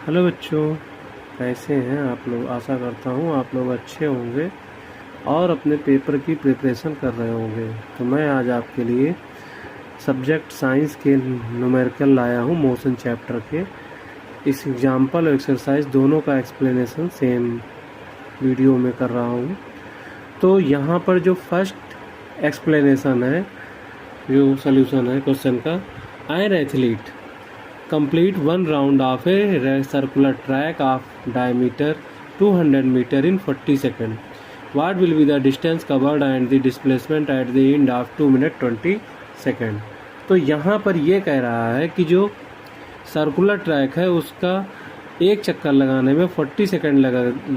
Hello बच्चों, कैसे हैं आप लोग। आशा करता हूँ आप लोग अच्छे होंगे और अपने पेपर की प्रिपरेशन कर रहे होंगे। तो मैं आज आपके लिए सब्जेक्ट साइंस के न्यूमेरिकल लाया हूँ मोशन चैप्टर के। इस एग्जाम्पल और एक्सरसाइज दोनों का एक्सप्लेनेशन सेम वीडियो में कर रहा हूँ। तो यहाँ पर जो फर्स्ट एक्सप्लेनेशन है, जो सल्यूशन है क्वेश्चन का, an athlete complete one round of a circular track of diameter 200 meter in 40 seconds. What will be the distance covered and the displacement at the end of 2 minute 20 second? तो यहाँ पर ये कह रहा है कि जो सर्कुलर ट्रैक है उसका एक चक्कर लगाने में 40 सेकंड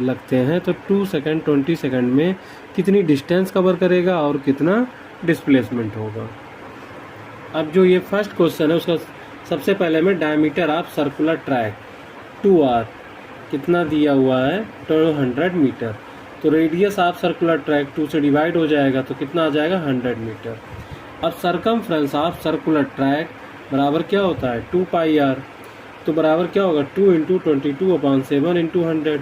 लगते हैं, तो 2 सेकंड 20 सेकंड में कितनी डिस्टेंस कवर करेगा और कितना डिस्प्लेसमेंट होगा। अब जो ये फर्स्ट क्वेश्चन है उसका सबसे पहले में diameter of circular track 2r कितना दिया हुआ है 200 मीटर। तो रेडियस ऑफ सर्कुलर ट्रैक 2 से डिवाइड हो जाएगा तो कितना आ जाएगा 100 मीटर। अब सरकमफ्रेंस ऑफ सर्कुलर ट्रैक बराबर क्या होता है 2πr, तो बराबर क्या होगा 2 इंटू 22/7 इंटू 100,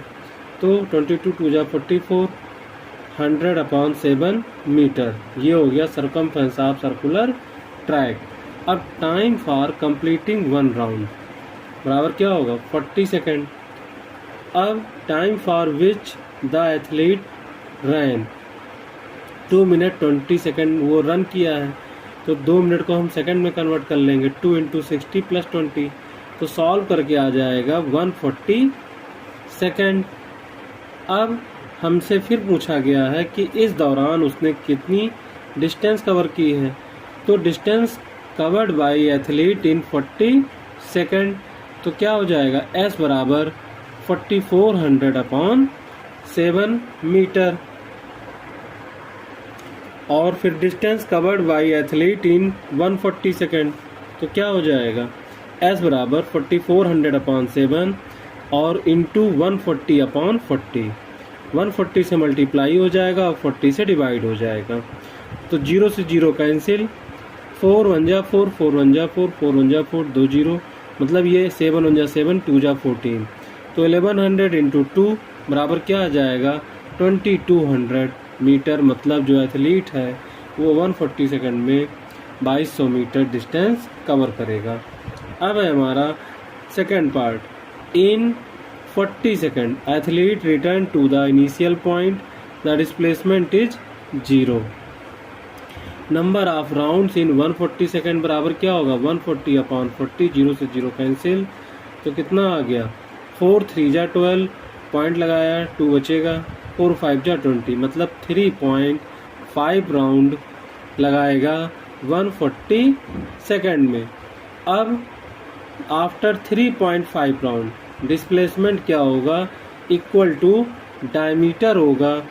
तो 22 2 जा 44, 100/7 मीटर। ये हो गया सरकमफ्रेंस ऑफ सर्कुलर ट्रैक। अब time for completing one round बराबर क्या होगा 40 सेकेंड। अब time for which the athlete run 2 minute 20 second, वो रन किया है तो 2 मिनट को हम सेकेंड में कन्वर्ट कर लेंगे 2 इंटू 60 प्लस 20, तो सॉल्व करके आ जाएगा 140 सेकेंड। अब हमसे फिर पूछा गया है कि इस दौरान उसने कितनी डिस्टेंस कवर की है, तो distance covered by athlete in 40 second, तो क्या हो जाएगा S बराबर 4400/7 मीटर। और फिर distance covered by athlete in 140 second, तो क्या हो जाएगा S बराबर 4400/7 और इंटू 140/40, 140 से मल्टीप्लाई हो जाएगा और 40 से डिवाइड हो जाएगा, तो 0 से 0 कैंसिल, 4 1 जा 4, 4 1 जा 4, 4 1 जा 4, 2 0, मतलब ये 7 1 जा 7, 2 जा 14, तो 1100 इंटू 2 बराबर क्या आ जाएगा 2200 मीटर। मतलब जो एथलीट है वो 140 सेकंड में 2200 मीटर डिस्टेंस कवर करेगा। अब है हमारा second part, in 40 second athlete return to the initial point, the displacement is 0। Number of rounds in 140 second बराबर क्या होगा 140/40, 0 से 0 कैंसिल, तो कितना आ गया 4 3 जा 12, पॉइंट लगाया 2 बचेगा, 4 5 जा 20, मतलब 3.5 राउंड लगाएगा 140 सेकेंड में। अब आफ्टर 3.5 राउंड डिस्प्लेसमेंट क्या होगा इक्वल टू डायमीटर होगा।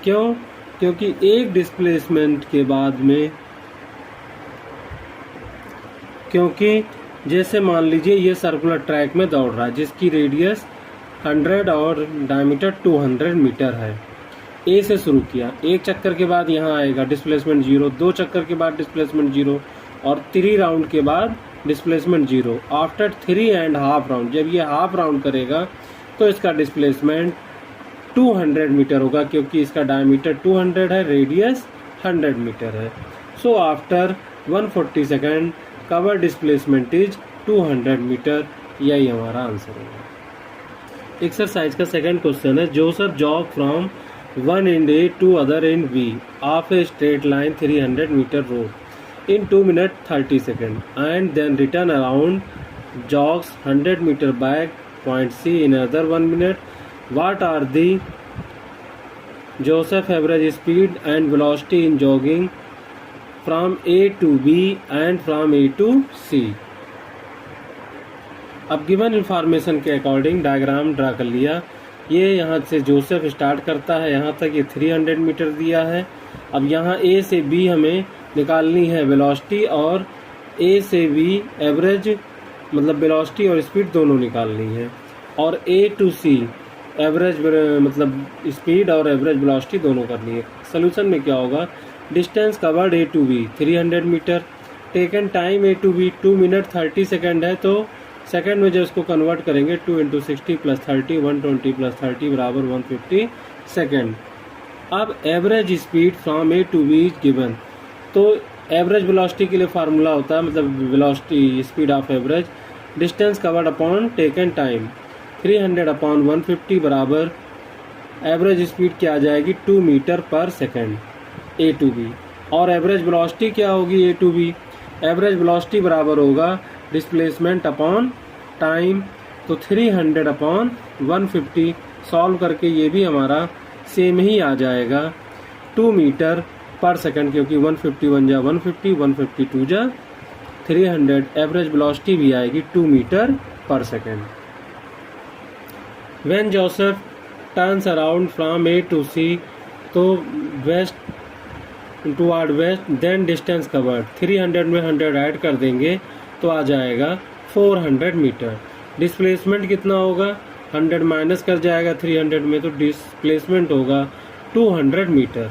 क्यों? क्योंकि एक डिस्प्लेसमेंट के बाद में, क्योंकि जैसे मान लीजिए ये सर्कुलर ट्रैक में दौड़ रहा है जिसकी रेडियस 100 और डायमीटर 200 मीटर है। ए से शुरू किया, एक चक्कर के बाद यहाँ आएगा डिस्प्लेसमेंट 0, 2 चक्कर के बाद डिस्प्लेसमेंट 0 और 3 राउंड के बाद डिस्प्लेसमेंट 0। आफ्टर 3.5 राउंड, जब ये हाफ राउंड करेगा तो इसका डिस्प्लेसमेंट 200 मीटर होगा, क्योंकि इसका डायमीटर 200 है, रेडियस 100 मीटर है। So after 140 second cover displacement is 200 metre. यही हमारा आंसर होगा। एक्सरसाइज का सेकंड क्वेश्चन है, Joseph jog from one end A to other end B of a straight line 300 metre road in 2 minutes 30 seconds and then return around, jogs 100 meter back point C in another 1 minute. What are the Joseph average speed and velocity in jogging from A to B and from A to C? अब given information के according diagram draw कर लिया। ये यहाँ से Joseph start करता है, यहाँ तक ये 300 मीटर दिया है। अब यहाँ A से B हमें निकालनी है वेलोसिटी, और A से B एवरेज मतलब वेलोसिटी और स्पीड दोनों निकालनी है, और A to C एवरेज मतलब स्पीड और एवरेज वेलोसिटी दोनों करनी है। सोल्यूशन में क्या होगा, distance covered A to B 300 metre, taken time A to B 2 minute 30 second है, तो सेकंड में जब इसको कन्वर्ट करेंगे 2 इंटू 60 प्लस 30 120 प्लस 30 बराबर 150 सेकेंड। अब average speed from A to B is given. तो एवरेज वेलोसिटी के लिए फार्मूला होता है, मतलब velocity speed of average distance covered upon taken time 300 upon 150 बराबर एवरेज स्पीड क्या आ जाएगी 2 metre per second A to B. और एवरेज वेलोसिटी क्या होगी ए टू बी, एवरेज वेलोसिटी बराबर होगा डिस्प्लेसमेंट अपॉन टाइम, तो 300 अपॉन 150 सॉल्व करके ये भी हमारा सेम ही आ जाएगा 2 मीटर पर सेकंड, क्योंकि 150 1 जा 150 150 2 जा 300, एवरेज वेलोसिटी भी आएगी 2 metre per second. When Joseph turns around from A to C, तो west toward west, then distance covered 300 में 100 ऐड कर देंगे तो आ जाएगा 400 मीटर। डिस्प्लेसमेंट कितना होगा, 100 माइनस कर जाएगा 300 में तो डिस्प्लेसमेंट होगा 200 मीटर।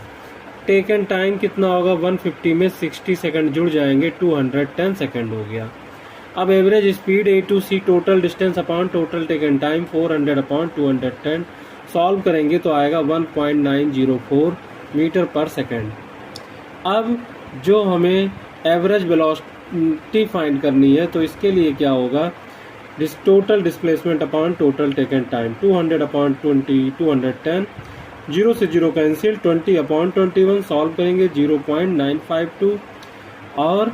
टेकन टाइम कितना होगा, 150 में 60 सेकंड जुड़ जाएंगे 210 सेकंड हो गया। अब average speed A to C total distance upon total taken time 400 upon 210 solve करेंगे तो आएगा 1.904 मीटर पर सेकंड। अब जो हमें एवरेज वेलोसिटी फाइंड करनी है तो इसके लिए क्या होगा, total displacement upon total taken time 200 upon 20 210, 0 से 0 कैंसिल, 20 अपॉन 21 सॉल्व करेंगे 0.952 और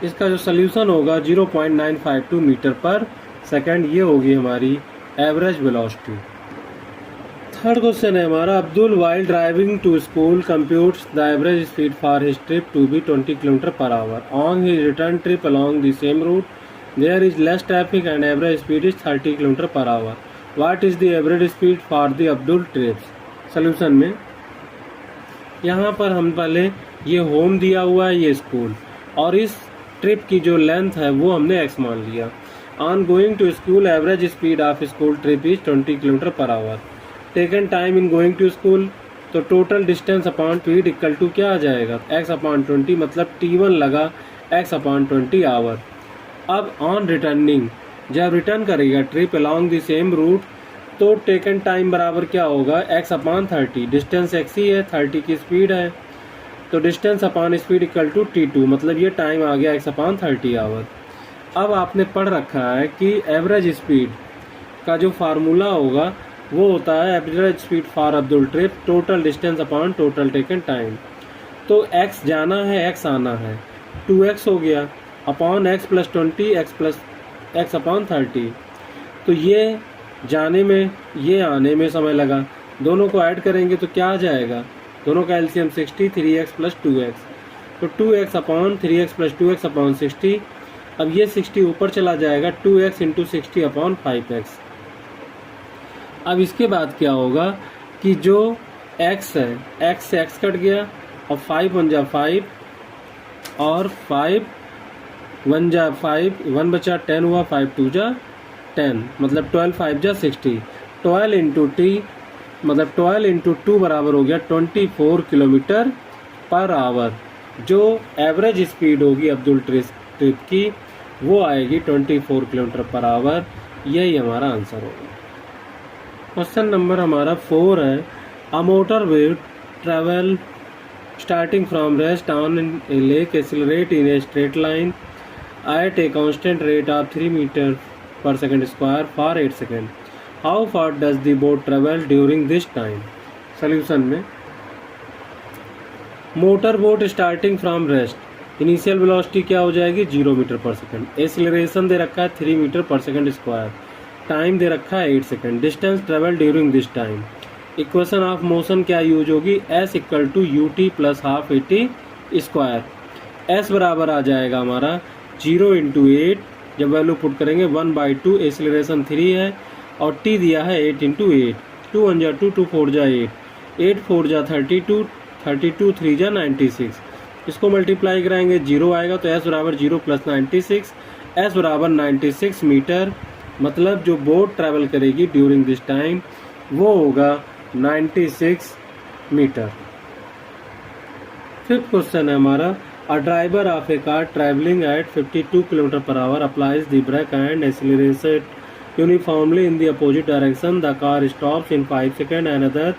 इसका जो सोल्यूशन होगा 0.952 मीटर पर सेकंड। ये होगी हमारी एवरेज वेलोसिटी। थर्ड क्वेश्चन है हमारा, Abdul while driving to school computes the average speed for his trip to be 20 kilometre per hour. On his return trip along the same route there is less traffic and average speed is 30 kilometre per hour. What is the average speed for the Abdul trips. Solution में यहाँ पर हम पहले ये home दिया हुआ है, ये स्कूल, और इस ट्रिप की जो लेंथ है वो हमने x मान लिया। On going to school average speed of school trip is 20 kilometre per hour. Taken time in going to school, तो total distance upon speed equal to क्या आ जाएगा, x अपॉन 20, मतलब T1 लगा x अपॉन 20 आवर। अब on returning, जब return करेगा trip along the same route, तो टेकन टाइम बराबर क्या होगा x अपॉन 30, डिस्टेंस x ही है, 30 की स्पीड है, तो distance upon speed equal to T2, मतलब ये टाइम आ गया x अपॉन 30 आवर। अब आपने पढ़ रखा है कि एवरेज स्पीड का जो फार्मूला होगा वो होता है average speed for Abdul trip total distance upon total taken time. तो x जाना है x आना है, 2x हो गया upon x plus 20 x plus x upon 30। तो ये जाने में ये आने में समय लगा, दोनों को ऐड करेंगे तो क्या आ जाएगा, दोनों का एलसीएम 60, 3x प्लस 2x, तो 2x upon 3x plus 2x upon 60। अब ये 60 ऊपर चला जाएगा, 2x इंटू 60 अपॉन 5x। अब इसके बाद क्या होगा कि जो x है, x से x कट गया और 5 1 जा 5 और 5 1 जा 5, 1 बचा 10 हुआ, 5 2 जा 10, मतलब 12 5 जा 60, 12 इंटू t मतलब 12 इंटू 2 बराबर हो गया 24 किलोमीटर पर आवर। जो एवरेज स्पीड होगी अब्दुल ट्रिप की वो आएगी 24 किलोमीटर पर आवर। यही हमारा आंसर होगा। क्वेश्चन नंबर हमारा 4 है, a motor wave travel starting from rest on a lake accelerate in a straight line at a constant rate of 3 metre per second square for 8 second. How far does the boat travel during this time. Solution में motor boat starting from rest, initial velocity क्या हो जाएगी 0 metre per second, acceleration दे रखा है 3 metre per second square, time दे रखा है 8 second, distance travel during this time. Equation of motion क्या use होगी, s equal to ut plus half 80 square. s बराबर आ जाएगा हमारा 0 इंटू 8, जब वैल्यू पुट करेंगे 1/2, एक्सीलरेशन 3 है और t दिया है 8 इंटू 8, 2 1 जा 2, 2 4 जा 8, 8 4 जा 32, 32 3 जा 96। इसको मल्टीप्लाई कराएंगे 0 आएगा तो s बराबर 0 प्लस 96, s बराबर 96 मीटर, मतलब जो बोट ट्रैवल करेगी ड्यूरिंग दिस टाइम वो होगा 96 मीटर। फिफ्थ क्वेश्चन है हमारा, A driver of a car traveling at 52 km per hour applies the brake and accelerates it uniformly in the opposite direction. The car stops in 5 seconds. Another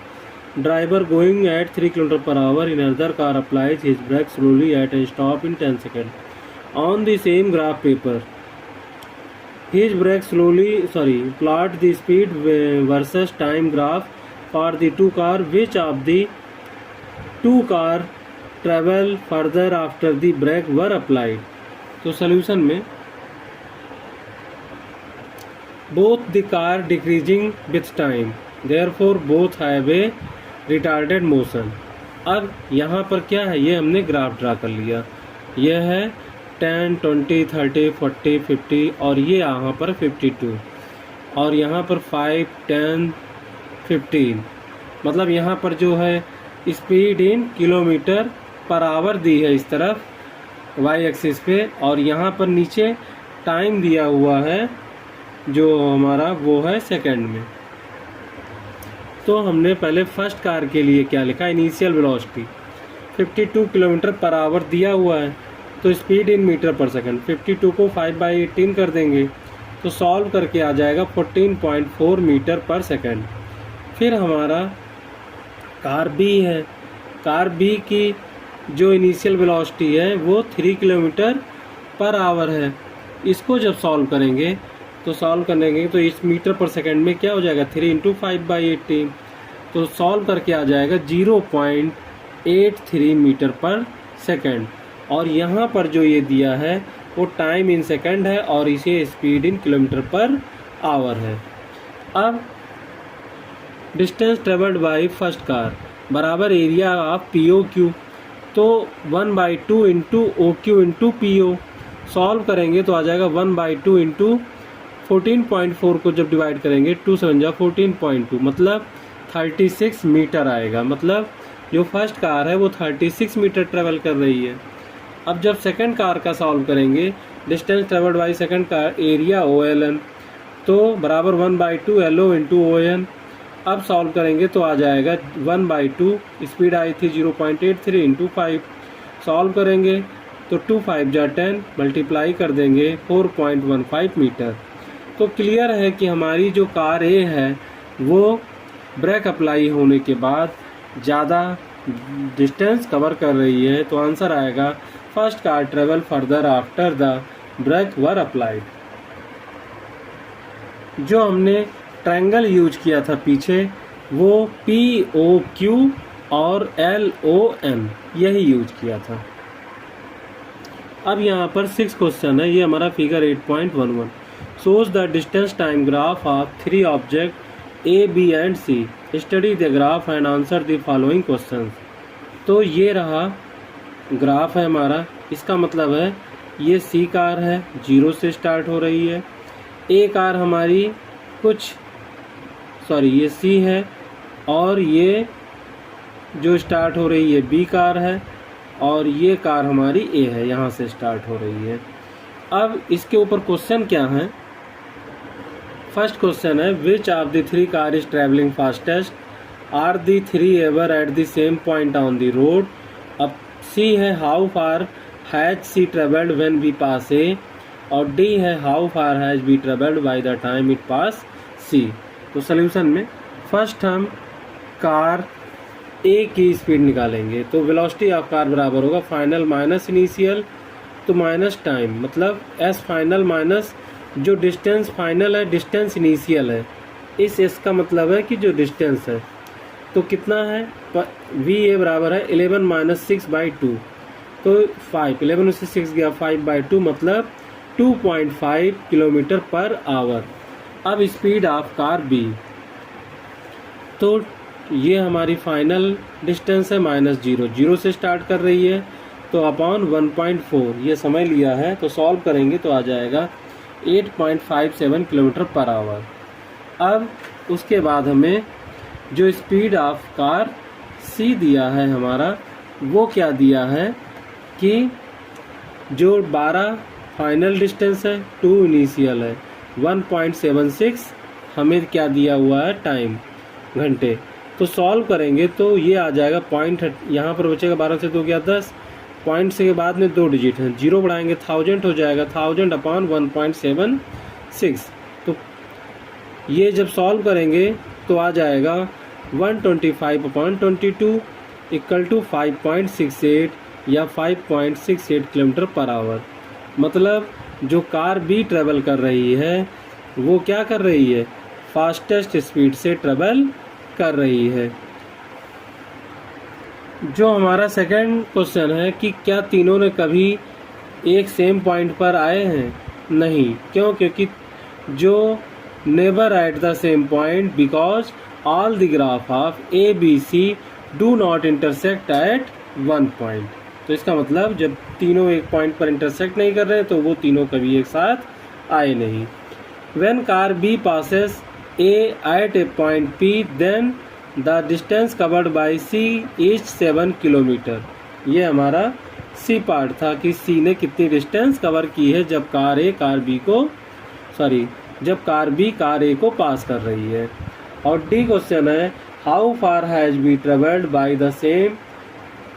driver going at 3 km per hour in another car applies his brake slowly at a stop in 10 seconds. On the same graph paper, his brake plot the speed versus time graph for the two car. Which of the two car travel further after the brake were applied? तो solution में both the car decreasing with time, therefore both have a retarded motion. अब यहाँ पर क्या है, ये हमने graph draw कर लिया. यह है 10, 20, 30, 40, 50 और ये यहाँ पर 52 और यहाँ पर 5, 10, 15. मतलब यहाँ पर जो है speed in kilometre per hour दी है इस तरफ वाई एक्सिस पे, और यहाँ पर नीचे टाइम दिया हुआ है जो हमारा वो है सेकंड में. तो हमने पहले फर्स्ट कार के लिए क्या लिखा, initial velocity 52 kilometre per our दिया हुआ है, तो speed in metre per second 52 को 5/18 कर देंगे तो सॉल्व करके आ जाएगा 14.4 मीटर पर सेकंड. फिर हमारा कार बी है. कार बी की जो इनिशियल वेलोसिटी है वो 3 किलोमीटर पर आवर है. इसको जब सॉल्व करेंगे तो इस मीटर पर सेकंड में क्या हो जाएगा, 3 × 5/18, तो सॉल्व करके आ जाएगा 0.83 मीटर पर सेकंड. और यहाँ पर जो ये दिया है वो टाइम इन सेकंड है और इसे speed in kilometre per our है. अब distance travelled by first car बराबर एरिया ऑफ POQ, तो 1/2 into OQ into PO. Solve करेंगे तो आ जाएगा 1/2 इंटू 14.4 को जब डिवाइड करेंगे 2 7 जा 14.2 मतलब 36 मीटर आएगा. मतलब जो फर्स्ट कार है वो 36 मीटर ट्रेवल कर रही है. अब जब सेकंड कार का सॉल्व करेंगे, distance travelled by second car area OLN, तो बराबर 1/2 LO इंटू ON. अब सॉल्व करेंगे तो आ जाएगा 1/2, स्पीड आई थी 0.83 इंटू 5. सॉल्व करेंगे तो 2 5 जा 10, मल्टीप्लाई कर देंगे 4.15 मीटर. तो क्लियर है कि हमारी जो कार ए है वो ब्रेक अप्लाई होने के बाद ज़्यादा डिस्टेंस कवर कर रही है. तो आंसर आएगा first car travel further after the brake were applied. जो हमने ट्रायंगल यूज किया था पीछे वो POQ और LON यही यूज किया था. अब यहाँ पर 6 क्वेश्चन है. ये हमारा figure 8.11 shows the distance time graph of 3 objects A, B and C. Study the graph and answer the following questions. तो ये रहा ग्राफ है हमारा. इसका मतलब है ये C कार है, 0 से स्टार्ट हो रही है. A कार हमारी ये C है और ये जो स्टार्ट हो रही है B कार है और ये कार हमारी A है, यहाँ से स्टार्ट हो रही है. अब इसके ऊपर क्वेश्चन क्या है. फर्स्ट क्वेश्चन है which of the 3 car is travelling fastest, are the 3 ever at the same point on the road. अब C है how far has C travelled when we pass A, और D है how far has B travelled by the time it pass C. तो solution में first हम car A की speed निकालेंगे. तो वेलोसिटी ऑफ कार बराबर होगा फाइनल माइनस इनिशियल, तो माइनस टाइम, मतलब S फाइनल माइनस जो डिस्टेंस फाइनल है डिस्टेंस इनिशियल है. इस S का मतलब है कि जो डिस्टेंस है तो कितना है, VA बराबर है 11 - 6/2, तो 5, 11 से 6 गया 5/2 मतलब 2.5 किलोमीटर पर आवर. अब स्पीड ऑफ कार B, तो ये हमारी फाइनल डिस्टेंस है -0, 0 से स्टार्ट कर रही है तो अपॉन 1.4 ये समय लिया है. तो सॉल्व करेंगे तो आ जाएगा 8.57 किलोमीटर पर आवर. अब उसके बाद हमें जो स्पीड ऑफ कार C दिया है हमारा, वो क्या दिया है कि जो 12 फाइनल डिस्टेंस है, 2 इनिशियल है, 1.76 हमें क्या दिया हुआ है टाइम, घंटे. तो सॉल्व करेंगे तो ये आ जाएगा पॉइंट, यहाँ पर बचेगा 12 से 2 गया 10, पॉइंट से के बाद में 2 डिजिट हैं, 0 बढ़ाएंगे 1000 हो जाएगा, 1000 अपॉन 1.76। तो ये जब सॉल्व करेंगे तो आ जाएगा 125 अपॉन 22 इक्वल टू 5.68 या 5.68 किलोमीटर पर आवर। मतलब जो कार बी ट्रेवल कर रही है वो क्या कर रही है, फास्टेस्ट स्पीड से ट्रेवल कर रही है। जो हमारा सेकंड क्वेश्चन है कि क्या तीनों ने कभी एक सेम पॉइंट पर आए हैं? नहीं। क्यों? क्योंकि जो never at the same point because all the graph of A B C do not intersect at one point. तो इसका मतलब जब तीनों एक पॉइंट पर इंटरसेक्ट नहीं कर रहे तो वो तीनों कभी एक साथ आए नहीं। When car B passes A at a point P then the distance covered by C is 7 kilometre. ये हमारा सी पार्ट था कि सी ने कितनी डिस्टेंस कवर की है जब कार बी कार ए को पास कर रही है। और डी क्वेश्चन है how far has B travelled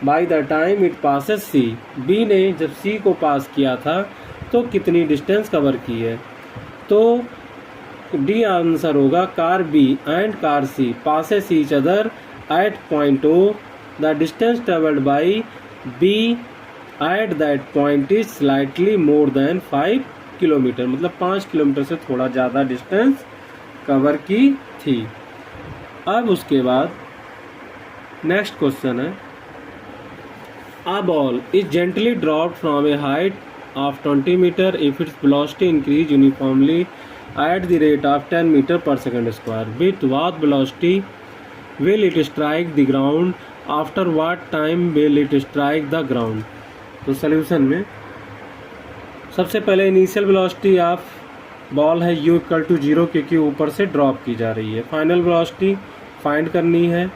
by the time it passes C. B ने जब सी को पास किया था तो कितनी डिस्टेंस कवर की है। तो डी आंसर होगा car B and car C passes each other at point O, the distance travelled by B at that point is slightly more than 5 kilometre. मतलब 5 किलोमीटर से थोड़ा ज़्यादा डिस्टेंस कवर की थी। अब उसके बाद नेक्स्ट क्वेश्चन है A ball is gently dropped from a height of 20 meter if its velocity increase uniformly at the rate of 10 meter per second square. With what velocity will it strike the ground? After what time will it strike the ground? तो solution में सबसे पहले initial velocity of ball है u equal to 0 क्योंकि ऊपर से drop की जा रही है। फाइनल वेलोसिटी फाइंड करनी है।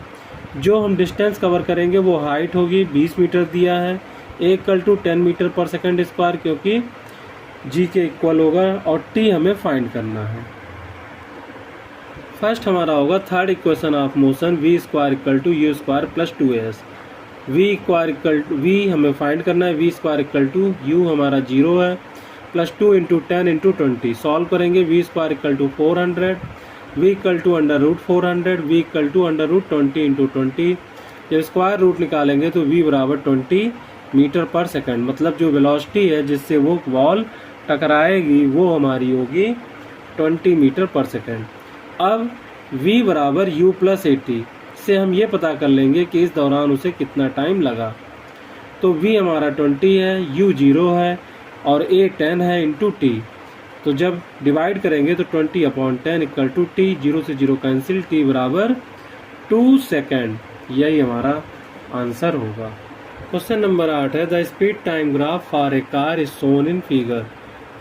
जो हम डिस्टेंस कवर करेंगे वो हाइट होगी 20 मीटर दिया है, ए equal to 10 metre per second square क्योंकि जी के इक्वल होगा और टी हमें फाइंड करना है। फर्स्ट हमारा होगा third equation of motion v square equal to u square plus 2s। V हमें फाइंड करना है, v square equal to u हमारा 0 है प्लस 2 इंटू 10 इंटू 20। सॉल्व करेंगे v square equal to 400, v equal to under root 400, v equal to under root 20 into 20। जब square root निकालेंगे तो we बराबर 20 मीटर पर सेकंड। मतलब जो वेलोसिटी है जिससे वो बॉल टकराएगी वो हमारी होगी 20 मीटर पर सेकंड। अब v बराबर u प्लस 80 से हम ये पता कर लेंगे कि इस दौरान उसे कितना टाइम लगा। तो v हमारा 20 है, u 0 है और a 10 है इंटू टी। तो जब डिवाइड करेंगे तो 20 अपॉन 10 इक्वल टू टी, 0 से 0 कैंसिल, टी बराबर 2 सेकेंड। यही हमारा आंसर होगा। क्वेश्चन नंबर 8 है the speed time graph for a car is shown in figure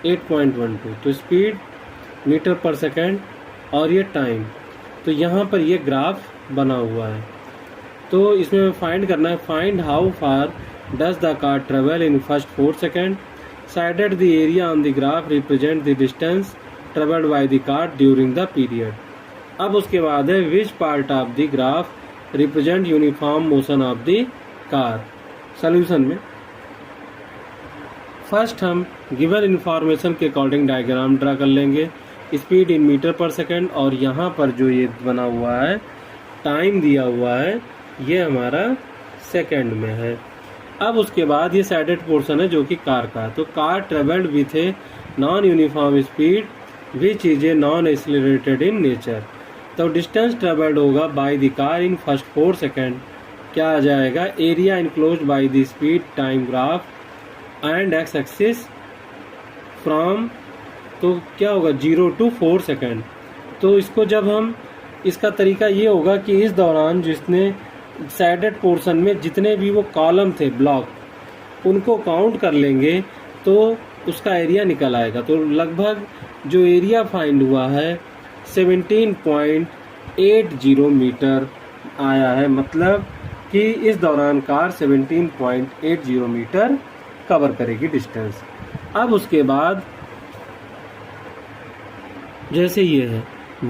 8.12। तो स्पीड मीटर पर सेकेंड और ये टाइम, तो यहाँ पर ये ग्राफ बना हुआ है। तो इसमें फाइंड करना है find how far does the car travel in first 4 second. Sided the area on the graph represent the distance traveled by the car during the period. अब उसके बाद है which part of the graph represent uniform motion of the car. Solution में first हम given information के according diagram draw कर लेंगे। Speed in metre per second और यहाँ पर जो ये बना हुआ है टाइम दिया हुआ है ये हमारा सेकेंड में है। अब उसके बाद ये साइडेड पोर्शन है जो कि कार का है। तो car travelled with a non uniform speed which is a non accelerated in nature. तो डिस्टेंस ट्रेवल्ड होगा by the car in first 4 second. क्या आ जाएगा area enclosed by the speed time graph and x axis from, तो क्या होगा 0 to 4 second. तो इसको जब हम इसका तरीका ये होगा कि इस दौरान जिसने साइडेड पोर्शन में जितने भी वो कॉलम थे ब्लॉक उनको काउंट कर लेंगे तो उसका एरिया निकल आएगा। तो लगभग जो एरिया फाइंड हुआ है 17.80 मीटर आया है। मतलब कि इस दौरान कार 17.80 मीटर कवर करेगी डिस्टेंस। अब उसके बाद जैसे ये है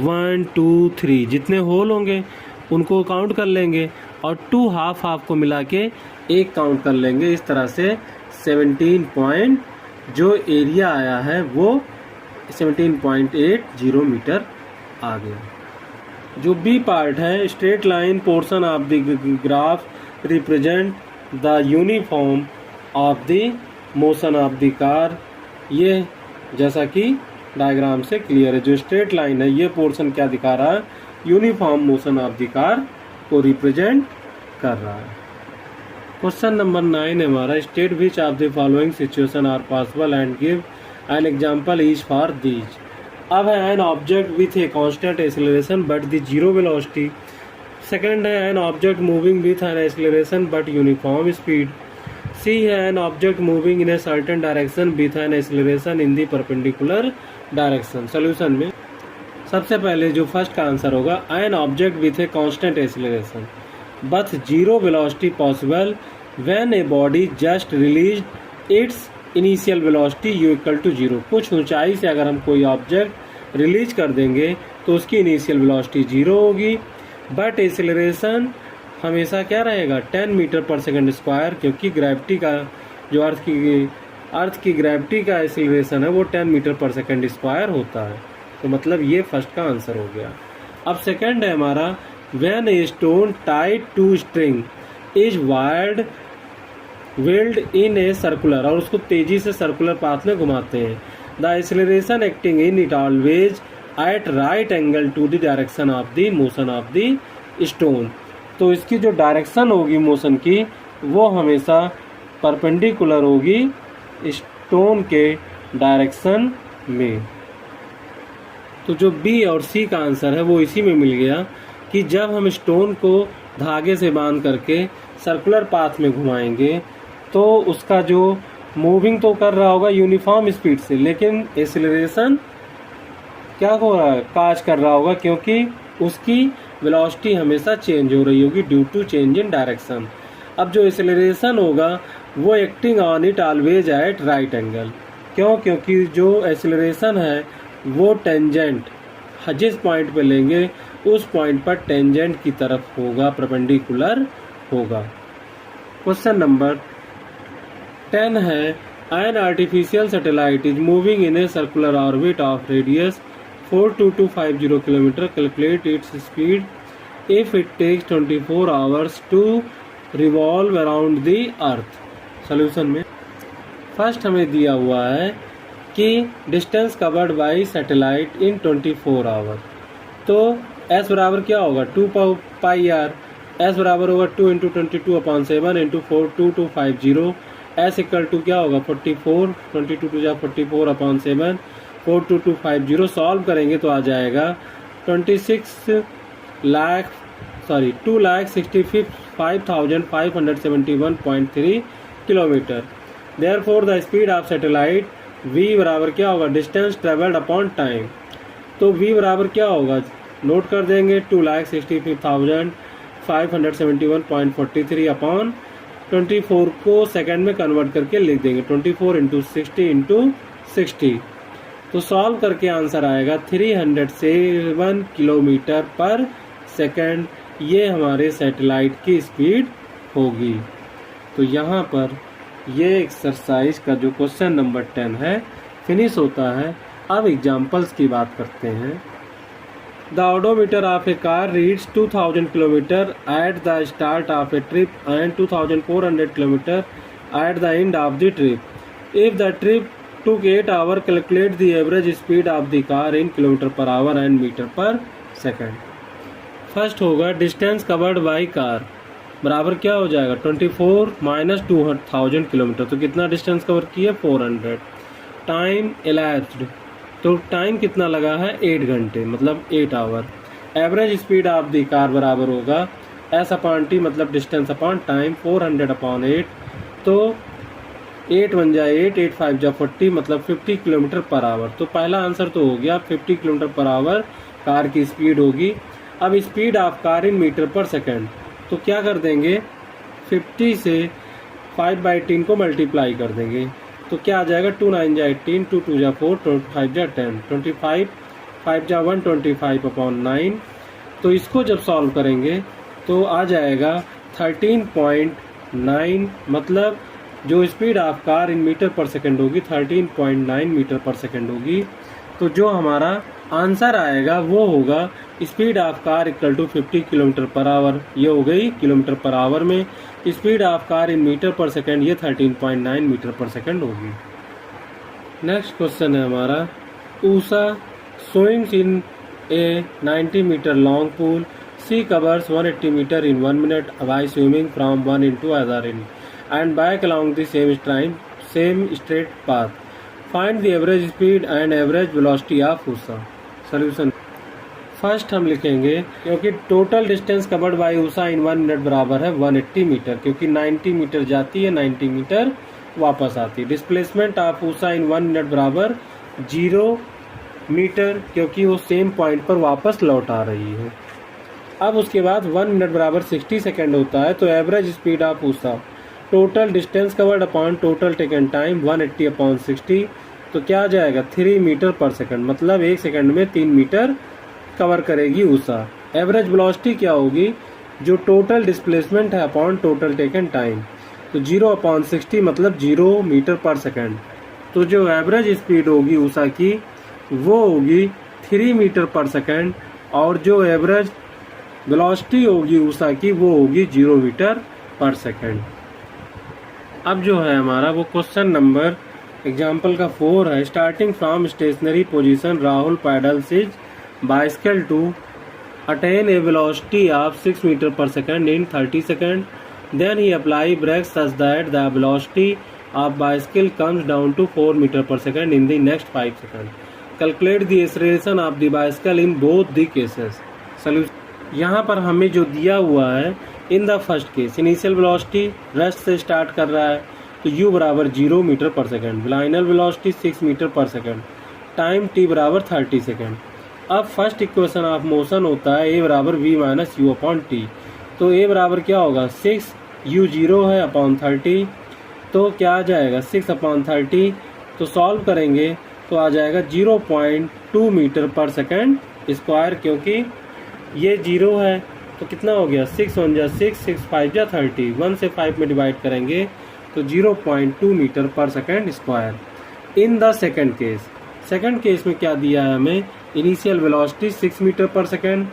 1 2 3 जितने होल होंगे उनको काउंट कर लेंगे और 2 हाफ को मिला के एक काउंट कर लेंगे। इस तरह से 17 पॉइंट जो एरिया आया है वो 17.80 मीटर आ गया। जो बी पार्ट है, straight line portion of the graph represent the uniform of the motion of the car. ये जैसा कि डायग्राम से क्लियर है, जो स्ट्रेट लाइन है ये पोर्शन क्या दिखा रहा है, uniform motion of the car को रिप्रेजेंट कर रहा है। क्वेश्चन नंबर 9 है हमारा, state which of the following situation are possible and give an example is for these. अब है an object with a constant acceleration but the zero velocity. Second है an object moving with an acceleration but uniform speed. C है an object moving in a certain direction with an acceleration in the perpendicular direction. Solution में सबसे पहले जो first का answer होगा, an object with a constant acceleration but zero velocity possible when a body just release its initial velocity u equal to zero. कुछ ऊंचाई से अगर हम कोई ऑब्जेक्ट रिलीज कर देंगे तो उसकी इनिशियल वेलोसिटी जीरो होगी, बट एक्सेलरेशन हमेशा क्या रहेगा 10 मीटर पर सेकंड स्क्वायर, क्योंकि ग्रेविटी का जो अर्थ की ग्रेविटी का एक्सेलरेशन है वो 10 मीटर पर सेकंड स्क्वायर होता है। तो मतलब ये फर्स्ट का आंसर हो गया। अब सेकंड है हमारा, when a stone tied to string is whirled whirled in a circular, और उसको तेजी से सर्कुलर पाथ में घुमाते हैं, the acceleration acting in it always at right angle to the direction of the motion of the stone. तो इसकी जो डायरेक्शन होगी मोशन की वो हमेशा परपेंडिकुलर होगी स्टोन के डायरेक्शन में। तो जो बी और सी का आंसर है वो इसी में मिल गया कि जब हम स्टोन को धागे से बांध करके सर्कुलर पाथ में घुमाएंगे तो उसका जो मूविंग तो कर रहा होगा यूनिफॉर्म स्पीड से, लेकिन एक्सेलरेशन क्या हो रहा है, काज कर रहा होगा, क्योंकि उसकी वेलोसिटी हमेशा चेंज हो रही होगी due to change in direction. अब जो एक्सेलरेशन होगा वो acting on it always at right angle. क्यों? क्योंकि जो एक्सेलरेशन है वो टेंजेंट, जिस पॉइंट पे लेंगे उस पॉइंट पर टेंजेंट की तरफ होगा, परपेंडिकुलर होगा। क्वेश्चन नंबर 10 है, an artificial satellite is moving in a circular orbit of radius 42250 kilometre, calculate its speed if it takes 24 hours to revolve around the earth. Solution में फर्स्ट हमें दिया हुआ है कि distance covered by satellite in 24 hour. तो S बराबर क्या होगा 2 पाई आर, एस बराबर होगा 2 into 22/7 into 42250। S equal to क्या होगा 44, 22 टू जा 44/7 42250। सॉल्व करेंगे तो आ जाएगा 2,65,571.3 kilometre. Therefore the speed of satellite v बराबर क्या होगा डिस्टेंस ट्रेवल्ड अपॉन टाइम। तो v बराबर क्या होगा नोट कर देंगे 2,65,571.43 अपॉन 24 को सेकंड में कन्वर्ट करके लिख देंगे 24 इंटू 60 इंटू 60। तो सॉल्व करके आंसर आएगा 307 किलोमीटर पर सेकंड। ये हमारे सैटेलाइट की स्पीड होगी। तो यहाँ पर ये एक्सरसाइज का जो क्वेश्चन नंबर 10 है फिनिश होता है। अब एग्जाम्पल्स की बात करते हैं। The odometer of A car reads 2000 kilometre at the start of A trip and 2400 kilometre at the end of the trip. If the trip took 8 hours, calculate the average speed of the car in kilometer per hour and meter per second। First होगा distance covered by car बराबर क्या हो जाएगा 24 minus 2000 kilometre. तो कितना distance cover किया 400। Time elapsed, तो time कितना लगा है 8 घंटे मतलब 8 hour. Average speed of the car बराबर होगा एस अपॉन टी मतलब डिस्टेंस अपॉन टाइम 400/8। तो 8 1 जा 8, 8 5 जा 40 मतलब 50 किलोमीटर पर आवर। तो पहला आंसर तो हो गया 50 किलोमीटर पर आवर कार की स्पीड होगी। अब speed of car in metre per second, तो क्या कर देंगे 50 से 5/3 को मल्टीप्लाई कर देंगे। तो क्या आ जाएगा 2 9 जा 18, 2 2 जा 4, 2 5 जा 10, 25 5 जा 125/9। तो इसको जब सॉल्व करेंगे तो आ जाएगा 13.2 13.9 मतलब जो speed of car in metre per second होगी 13.9 मीटर पर सेकंड होगी। तो जो हमारा आंसर आएगा वो होगा speed of car equal to 50 kilometre per hour. ये हो गई किलोमीटर पर आवर में। Speed of car in metre per second ये 13.9 मीटर पर सेकंड होगी। नेक्स्ट क्वेश्चन है हमारा, Usha swims in a 90 metre long pool, she covers 180 metre in 1 minute by swimming from one end to other end and back along the same straight path. Find the average speed and average velocity of Usha. Solution first हम लिखेंगे, क्योंकि total distance covered bye Usha इन 1 minute बराबर है 180 metre, क्योंकि 90 metre जाती है 90 metre वापस आती है। Displacement of Usha in 1 minute बराबर 0 मीटर, क्योंकि वो सेम पॉइंट पर वापस लौट आ रही है। अब उसके बाद 1 मिनट बराबर 60 सेकेंड होता है, तो average speed of Usha total distance covered upon total taken time 180 upon 60, तो क्या आ जाएगा 3 मीटर पर सेकंड, मतलब 1 सेकंड में 3 मीटर कवर करेगी ऊषा। एवरेज वेलोसिटी क्या होगी, जो टोटल डिस्प्लेसमेंट है अपॉन टोटल टेकन टाइम, तो 0 अपॉन 60 मतलब 0 मीटर पर सेकंड। तो जो एवरेज स्पीड होगी ऊषा की वो होगी 3 मीटर पर सेकंड, और जो एवरेज वेलोसिटी होगी ऊषा की वो होगी 0 मीटर पर सेकंड। अब जो है हमारा वो क्वेश्चन नंबर एग्जाम्पल का 4 है। Starting from stationary position Rahul pedals his bicycle to attain a velocity of 6 metre per second in 30 second, then he apply brakes such that the velocity of bicycle comes down to 4 metre per second in the next 5 second. Calculate the acceleration of the bicycle in both the cases. Solution यहाँ पर हमें जो दिया हुआ है, in the first case initial velocity rest से start कर रहा है, तो u बराबर 0 metre per second, final velocity 6 metre per second, time t बराबर 30 सेकंड। अब फर्स्ट इक्वेशन ऑफ मोशन होता है a बराबर v minus u upon t, तो a बराबर क्या होगा 6, u 0 है अपॉन 30, तो क्या आ जाएगा 6 अपॉन 30, तो सॉल्व करेंगे तो आ जाएगा 0.2 मीटर पर सेकंड स्क्वायर, क्योंकि ये 0 है तो कितना हो गया 6 1 जा 6, 6 5 जा 30, 1 से 5 में डिवाइड करेंगे तो 0.2 metre per second square. In the second case में क्या दिया है हमें, initial velocity 6 metre per second,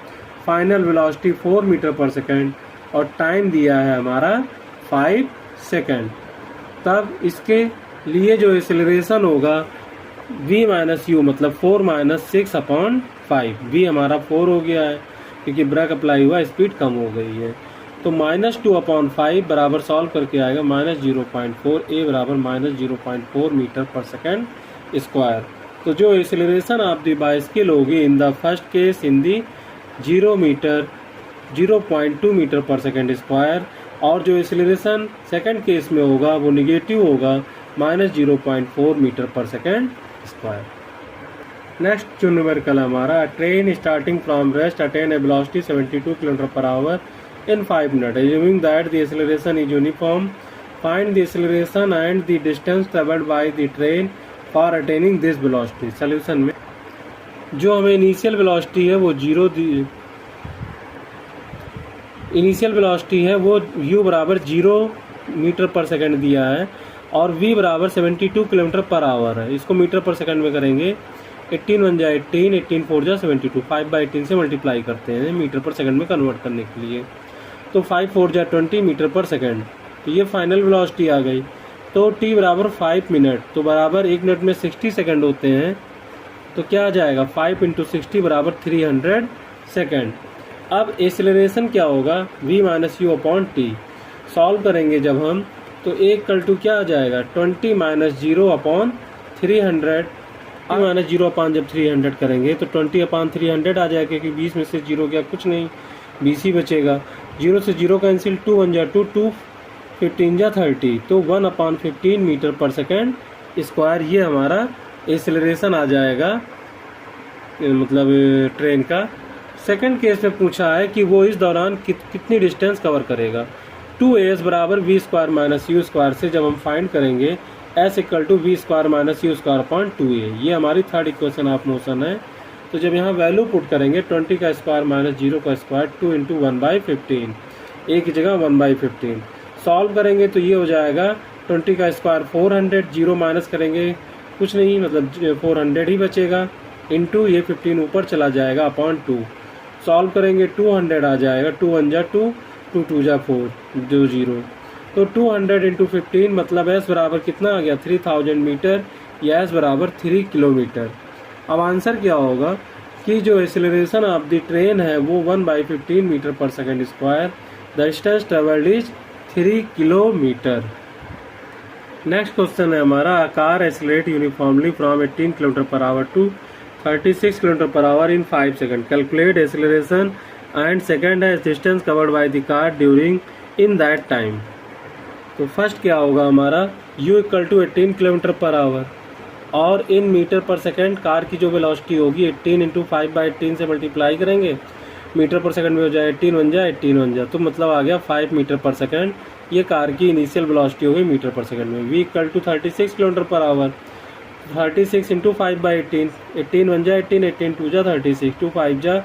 final velocity 4 metre per second, और टाइम दिया है हमारा 5 सेकंड। तब इसके लिए जो एक्सेलरेशन होगा v माइनस यू मतलब 4 माइनस 6 अपॉन 5, v हमारा 4 हो गया है क्योंकि ब्रेक अप्लाई हुआ, स्पीड कम हो गई है, तो -2 अपॉन 5 बराबर सॉल्व करके आएगा -0.4, a बराबर -0.4 मीटर पर सेकंड स्क्वायर। तो जो एक्सेलरेशन ऑफ द बाइसिकल होगी in the first case in the 0.2 metre per second square, और जो एक्सेलरेशन सेकंड केस में होगा वो निगेटिव होगा -0.4 metre per second square. Next जो न्यूमेरिकल हमारा, train starting from rest attain a velocity 72 kilometre per our in 5 minutes, assuming that the acceleration is uniform. Find the acceleration and the distance traveled by the train for attaining this velocity. Solution में जो हमें initial velocity है वो initial velocity है वो u बराबर 0 metre per second दिया है, और v बराबर 72 किलोमीटर पर आवर है। इसको मीटर पर सेकंड में करेंगे, 18 1 जा 18, 18 4 जा 72, 5/18 से मल्टीप्लाई करते हैं मीटर पर सेकंड में कन्वर्ट करने के लिए, तो 5 4 जा 20 मीटर पर सेकंड। तो ये फाइनल वेलोसिटी आ गई। तो t बराबर 5 मिनट, तो बराबर 1 मिनट में 60 सेकंड होते हैं, तो क्या आ जाएगा 5 × 60 बराबर 300 सेकंड। अब एक्सेलरेशन क्या होगा v minus u upon T, solve करेंगे जब हम तो 1 क्या आ जाएगा 20 माइनस 0 अपॉन 300, माइनस 0 अपॉन जब 300 करेंगे तो 20 अपॉन 300 आ जाएगा, क्योंकि 20 में से 0 क्या कुछ नहीं, 20 ही बचेगा। 0 से 0 कैंसिल, 2 1 जा 2, 2 15 जा 30, तो 1 upon 15 metre per second square. ये हमारा एक्सेलरेशन आ जाएगा मतलब ट्रेन का। सेकंड केस में पूछा है कि वो इस दौरान कितनी डिस्टेंस कवर करेगा। 2as बराबर v square minus u square से जब हम फाइंड करेंगे s equal to v square minus u square upon 2a, ये हमारी थर्ड इक्वेशन ऑफ मोशन है। तो जब यहाँ वैल्यू पुट करेंगे 20 का स्क्वायर माइनस 0 का स्क्वायर 2 × 1/15, a की जगह 1/15, सॉल्व करेंगे तो ये हो जाएगा 20 का स्क्वायर 400, 0 माइनस करेंगे कुछ नहीं, मतलब 400 ही बचेगा, इंटू ये 15 ऊपर चला जाएगा अपॉन 2। सॉल्व करेंगे 200 आ जाएगा, 2 1 जा 2, 2 2 जा 4, 2 0, तो 200 इंटू 15 मतलब एस बराबर कितना आ गया 3000 मीटर, या एस बराबर 3 किलोमीटर। अब आंसर क्या होगा कि जो एक्सेलरेशन ऑफ द ट्रेन है वो 1/15 metre per second square, the distance travelled is 3 kilometre. Next question है हमारा, a car accelerate uniformly from 18 km per hour to 36 km per hour in 5 seconds. Calculate acceleration and second है distance covered by the car during in that time. तो first क्या होगा हमारा u equal to 18 kilometre per hour और in metre per second car की जो velocity होगी 18 into 5/18 से मल्टीप्लाई करेंगे, मीटर पर सेकंड में हो जाए 18 1 जा 18 1 जा, तो मतलब आ गया 5 मीटर पर सेकंड। ये कार की इनिशियल वेलोसिटी हो गई मीटर पर सेकंड में। v equal to 36 kilometre per hour, 36 into 5/18, 18 1 जा 18, 18 2 जा 36, 2 5 जा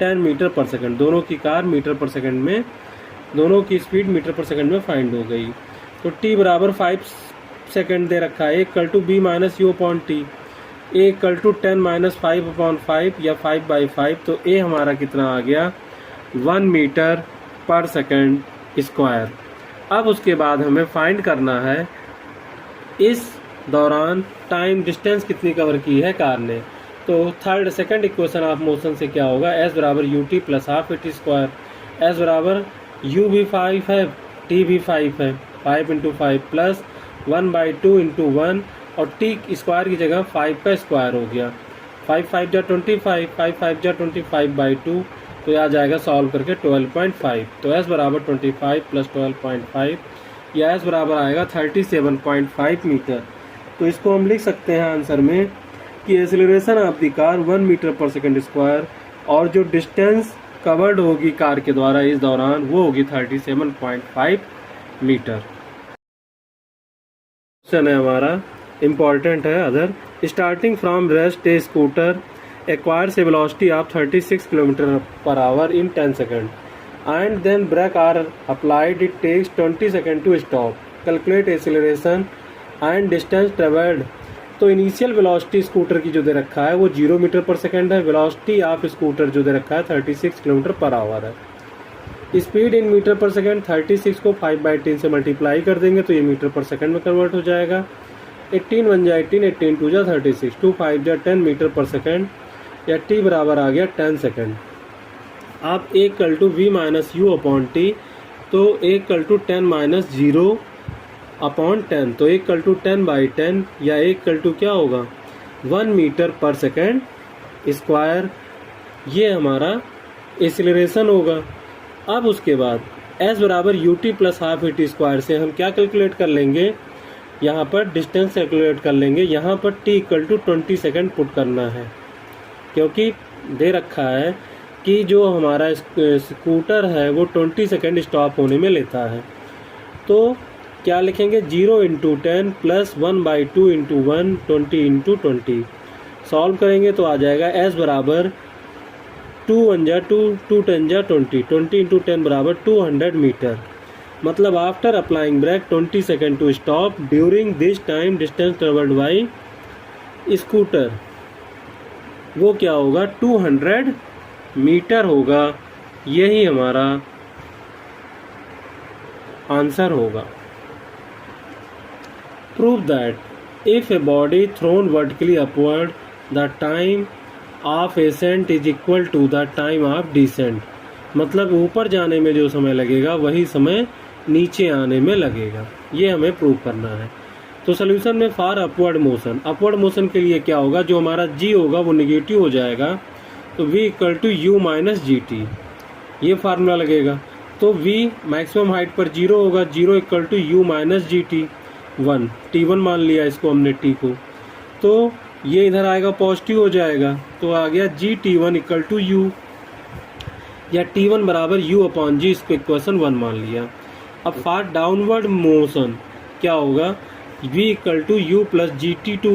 10 मीटर पर सेकंड। दोनों की कार मीटर पर सेकंड में, दोनों की स्पीड मीटर पर सेकंड में फाइंड हो गई। तो t बराबर 5 सेकंड दे रखा है, equal to b minus u upon t, a equal to 10 minus 5 upon 5 या 5/5, तो a हमारा कितना आ गया 1 मीटर पर सेकंड स्क्वायर। अब उसके बाद हमें फाइंड करना है इस दौरान टाइम डिस्टेंस कितनी कवर की है कार ने। तो सेकंड इक्वेशन ऑफ मोशन से क्या होगा, s बराबर U T plus half T square, s बराबर u भी 5 है t भी 5 है, 5 इंटू 5 प्लस 1/2 इंटू 1 और t स्क्वायर की जगह 5 का स्क्वायर हो गया, 5 5 जा 25, 5 5 जा 25/2, तो यह आ जाएगा सॉल्व करके 12.5। तो s बराबर 25 प्लस 12.5 या s बराबर आएगा 37.5 मीटर। तो इसको हम लिख सकते हैं आंसर में कि acceleration of the car 1 metre per second square और जो डिस्टेंस कवर्ड होगी कार के द्वारा इस दौरान वो होगी 37.5 मीटर। क्वेश्चन है हमारा इम्पॉर्टेंट है other, starting from rest A scooter acquires a velocity of 36 km per hour in 10 seconds and then brake are applied, it takes 20 seconds to stop. Calculate acceleration and distance traveled. तो initial velocity scooter की जो दे रखा है वो 0 metre per second है, velocity of scooter जो दे रखा है 36 किलोमीटर पर आवर है। स्पीड इन मीटर पर सेकंड, 36 को 5/10 से मल्टीप्लाई कर देंगे तो ये मीटर पर सेकंड में कन्वर्ट हो जाएगा। 18 1 जा 18, 18 2 जा 36, 2 5 जा 10 मीटर पर सेकंड या t बराबर आ गया 10 सेकंड। आप a equal to v minus u upon t, तो a equal to 10 minus 0 upon 10, तो a इक्वल टू 10/10 या a इक्वल टू क्या होगा 1 मीटर पर सेकंड स्क्वायर। ये हमारा एक्सेलरेशन होगा। अब उसके बाद s बराबर U T plus half A T square से हम क्या कैलकुलेट कर लेंगे, यहाँ पर डिस्टेंस कैलकुलेट कर लेंगे। यहाँ पर t equal to 20 second put करना है क्योंकि दे रखा है कि जो हमारा स्कूटर है वो 20 सेकंड स्टॉप होने में लेता है। तो क्या लिखेंगे 0 into 10 plus 1/2 into 1, 20 into 20। Solve करेंगे तो आ जाएगा s बराबर 2 1 जा 2, 2 10 जा 20, 20 इंटू 10 बराबर 200 मीटर। मतलब आफ्टर अप्लाइंग ब्रेक 20 सेकंड to stop, during this time distance travelled by scooter वो क्या होगा 200 मीटर होगा। यही हमारा आंसर होगा। Prove that if a body thrown vertically upward the time of ascent is equal to the time of descent, मतलब ऊपर जाने में जो समय लगेगा वही समय नीचे आने में लगेगा। ये हमें प्रूव करना है। तो सोल्यूशन में फॉर अपवर्ड मोशन के लिए क्या होगा, जो हमारा g होगा वो निगेटिव हो जाएगा, तो v equal to u minus g t, ये फार्मूला लगेगा। तो v मैक्सिमम हाइट पर 0 होगा, 0 equal to u minus g t 1, t1 मान लिया इसको हमने t को, तो ये इधर आएगा पॉजिटिव हो जाएगा, तो आ गया जी टी1 इक्वल टू यू या t1 बराबर u अपॉन जी, इसको इक्वेशन 1 मान लिया। अब फॉर डाउनवर्ड मोशन क्या होगा v equal to u plus g t 2।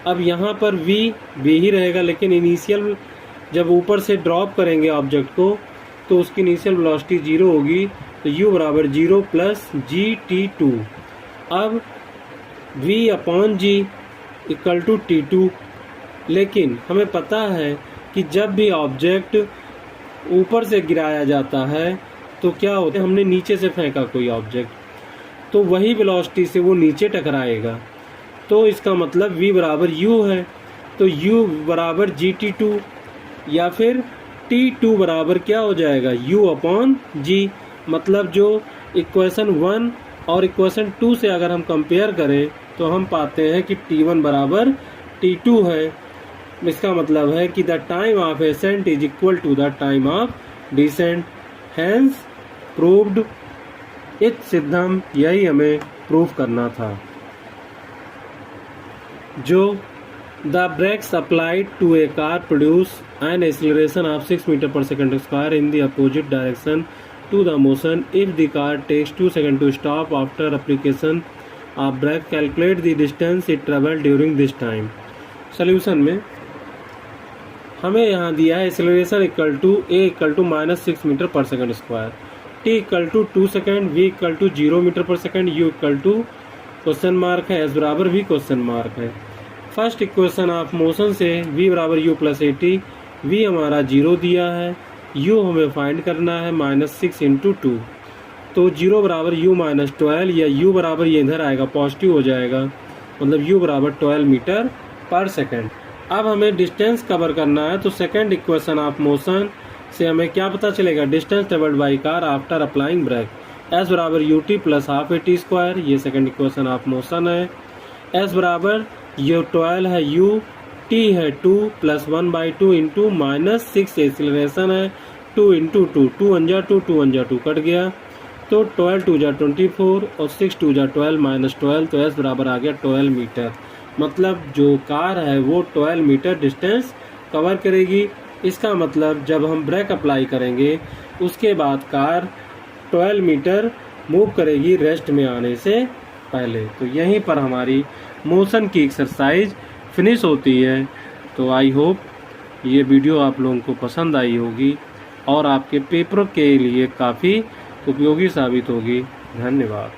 अब यहाँ पर v ही रहेगा, लेकिन इनिशियल जब ऊपर से ड्रॉप करेंगे ऑब्जेक्ट को तो उसकी इनिशियल वेलोसिटी 0 होगी, तो u बराबर 0 प्लस GT2। अब v/g इक्वल टू T2। लेकिन हमें पता है कि जब भी ऑब्जेक्ट ऊपर से गिराया जाता है तो क्या होता है, हमने नीचे से फेंका कोई ऑब्जेक्ट तो वही वेलोसिटी से वो नीचे टकराएगा। तो इसका मतलब v बराबर u है, तो u बराबर GT2 या फिर T2 बराबर क्या हो जाएगा, u/g। मतलब जो इक्वेशन 1 और इक्वेशन 2 से अगर हम कंपेयर करें तो हम पाते हैं कि T1 बराबर T2 है। इसका मतलब है कि the time of ascent is equal to the time of descent, hence proved. इट सिद्धम, यही हमें प्रूव करना था। जो the brakes applied to a car produce an acceleration of 6 metre per second square in the opposite direction to the motion if the car takes 2 seconds to stop after application of brake. Calculate the distance it traveled during this time. Solution में हमें यहाँ दिया है acceleration equal to a equal to -6 metre per second square, t equal to 2 second, v equal to 0 metre per second, u equal to question mark है, s बराबर भी question mark है। First equation of motion से v बराबर u plus at, v हमारा 0 दिया है, u हमें फाइंड करना है -6 इंटू 2, तो 0 बराबर u माइनस 12 या u बराबर ये इधर आएगा पॉजिटिव हो जाएगा, मतलब u बराबर 12 मीटर पर सेकंड। अब हमें डिस्टेंस कवर करना है, तो सेकंड इक्वेशन ऑफ मोशन से हमें क्या पता चलेगा, distance travelled by car after applying brake, s बराबर ut plus half at square, ये सेकंड इक्वेशन ऑफ मोशन है। s बराबर ये 12 है u, t है 2 प्लस 1/2 इंटू -6 एक्सीलरेशन है 2 इंटू 2, 2 1 2 2 1 2 कट गया, तो 12 2 24 और 6 2 12 -12, तो s बराबर आ गया 12 मीटर। मतलब जो कार है वो 12 मीटर डिस्टेंस कवर करेगी। इसका मतलब जब हम ब्रेक अप्लाई करेंगे उसके बाद कार 12 मीटर मूव करेगी रेस्ट में आने से पहले। तो यहीं पर हमारी मोशन की एक्सरसाइज फिनिश होती है। तो आई होप ये वीडियो आप लोगों को पसंद आई होगी और आपके पेपर के लिए काफ़ी उपयोगी साबित होगी। धन्यवाद।